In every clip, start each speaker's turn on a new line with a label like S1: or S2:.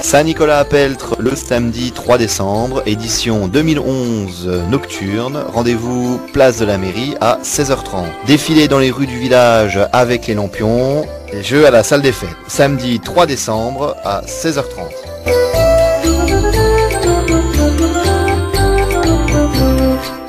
S1: Saint-Nicolas à Peltre le samedi 3 décembre, édition 2011 nocturne. Rendez-vous place de la mairie à 16h30. Défilé dans les rues du village avec les lampions et jeux à la salle des fêtes. Samedi 3 décembre à 16h30.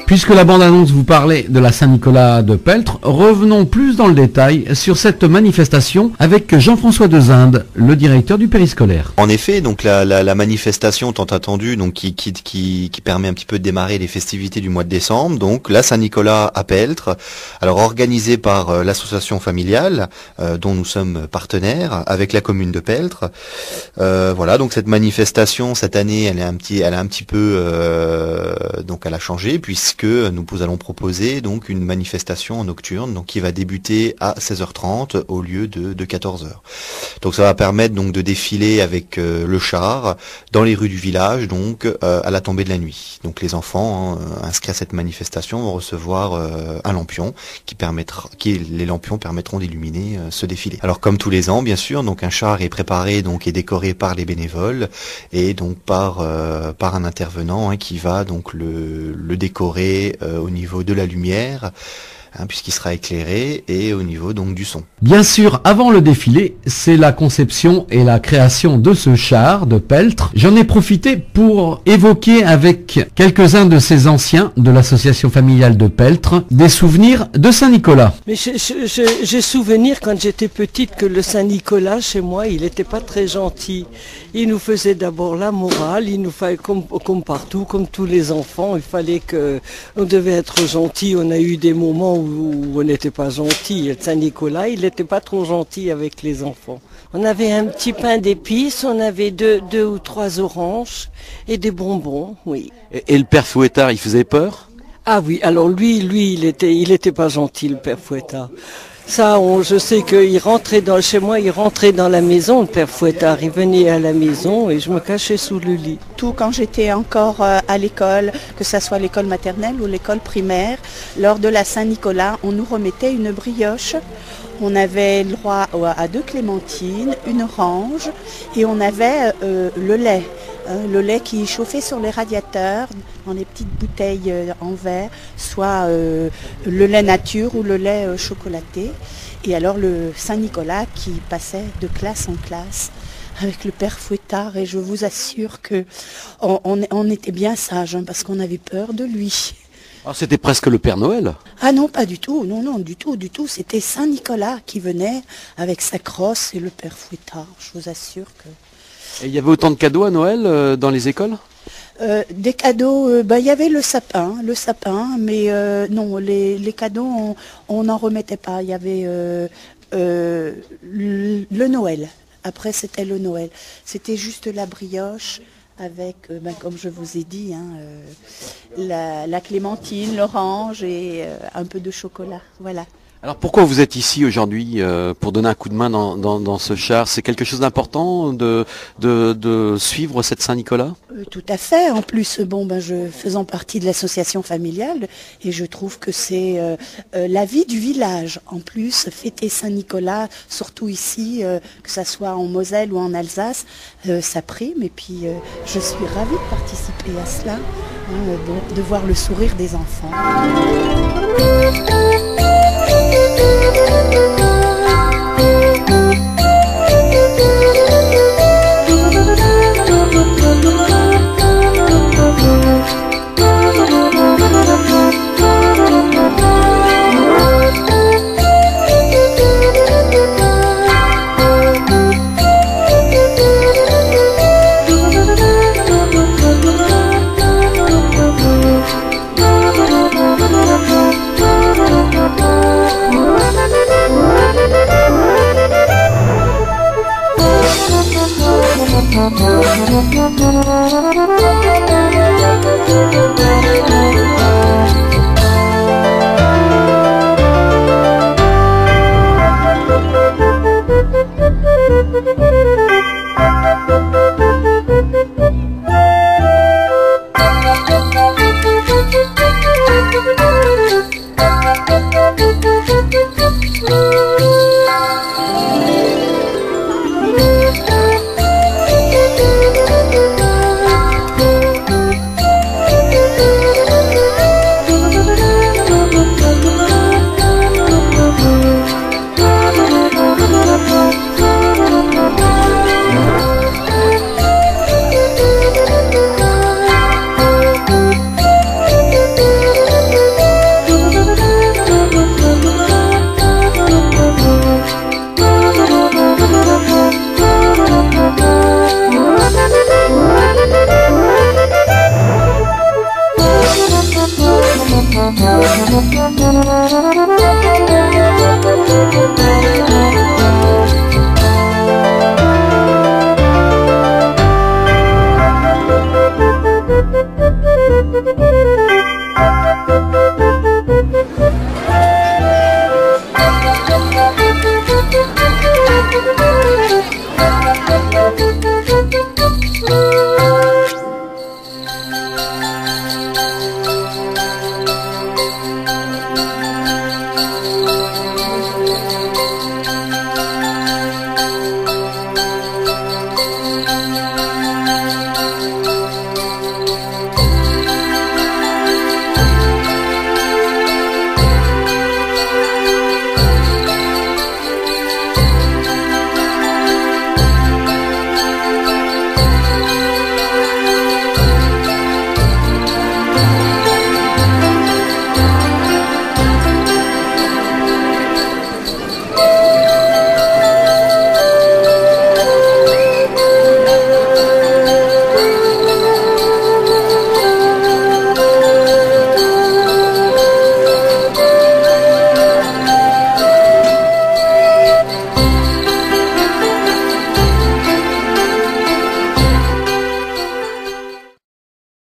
S2: Puisque la bande-annonce vous parlait de la Saint-Nicolas de Peltre, revenons plus dans le détail sur cette manifestation avec Jean-François Dezinde, le directeur du périscolaire.
S1: En effet, donc la manifestation tant attendue, donc qui permet un petit peu de démarrer les festivités du mois de décembre, donc la Saint-Nicolas à Peltre, alors organisée par l'association familiale dont nous sommes partenaires avec la commune de Peltre. Voilà, donc cette manifestation cette année, elle a un petit peu donc elle a changé puisque nous allons proposer donc une manifestation nocturne donc qui va débuter à 16h30 au lieu de 14h. Donc ça va permettre donc de défiler avec le char dans les rues du village donc à la tombée de la nuit. Donc les enfants inscrits à cette manifestation vont recevoir un lampion les lampions permettront d'illuminer ce défilé. Alors comme tous les ans bien sûr, donc un char est préparé donc et décoré par les bénévoles et donc par un intervenant qui va donc le décorer au niveau de la lumière, puisqu'il sera éclairé, et au niveau donc du son.
S2: Bien sûr, avant le défilé, c'est la conception et la création de ce char de Peltre. J'en ai profité pour évoquer avec quelques-uns de ces anciens de l'association familiale de Peltre des souvenirs de Saint-Nicolas.
S3: Mais j'ai souvenir quand j'étais petite que le Saint-Nicolas chez moi, il n'était pas très gentil. Il nous faisait d'abord la morale, il nous fallait comme partout, comme tous les enfants, il fallait on devait être gentil. On a eu des moments où on n'était pas gentil. Le Saint-Nicolas, il n'était pas trop gentil avec les enfants. On avait un petit pain d'épices, on avait deux ou trois oranges et des bonbons, oui.
S4: Et le père Fouettard, il faisait peur?
S3: Ah oui, alors lui, il était pas gentil, le père Fouettard. Ça, je sais qu'il rentrait chez moi, il rentrait dans la maison, le père Fouettard, il venait à la maison et je me cachais sous le lit.
S5: Tout quand j'étais encore à l'école, que ce soit l'école maternelle ou l'école primaire, lors de la Saint-Nicolas, on nous remettait une brioche. On avait le droit à 2 clémentines, une orange et on avait le lait. Le lait qui chauffait sur les radiateurs dans les petites bouteilles en verre, soit le lait nature ou le lait chocolaté. Et alors le Saint-Nicolas qui passait de classe en classe avec le père Fouettard, et je vous assure que on était bien sages parce qu'on avait peur de lui.
S4: Alors c'était presque le Père Noël?
S5: Ah non, pas du tout, non, du tout. C'était Saint-Nicolas qui venait avec sa crosse et le père Fouettard, je vous assure que...
S4: Et il y avait autant de cadeaux à Noël dans les écoles?
S5: Des cadeaux, il y avait le sapin, mais non, les cadeaux, on n'en remettait pas. Il y avait le Noël. Après, c'était le Noël. C'était juste la brioche avec, comme je vous ai dit, la clémentine, l'orange et un peu de chocolat. Voilà.
S4: Alors pourquoi vous êtes ici aujourd'hui pour donner un coup de main dans ce char? C'est quelque chose d'important de suivre cette Saint-Nicolas?
S5: Tout à fait. En plus, faisant partie de l'association familiale, et je trouve que c'est la vie du village. En plus, fêter Saint-Nicolas, surtout ici, que ça soit en Moselle ou en Alsace, ça prime. Et puis, je suis ravie de participer à cela, de voir le sourire des enfants.
S6: Thank you.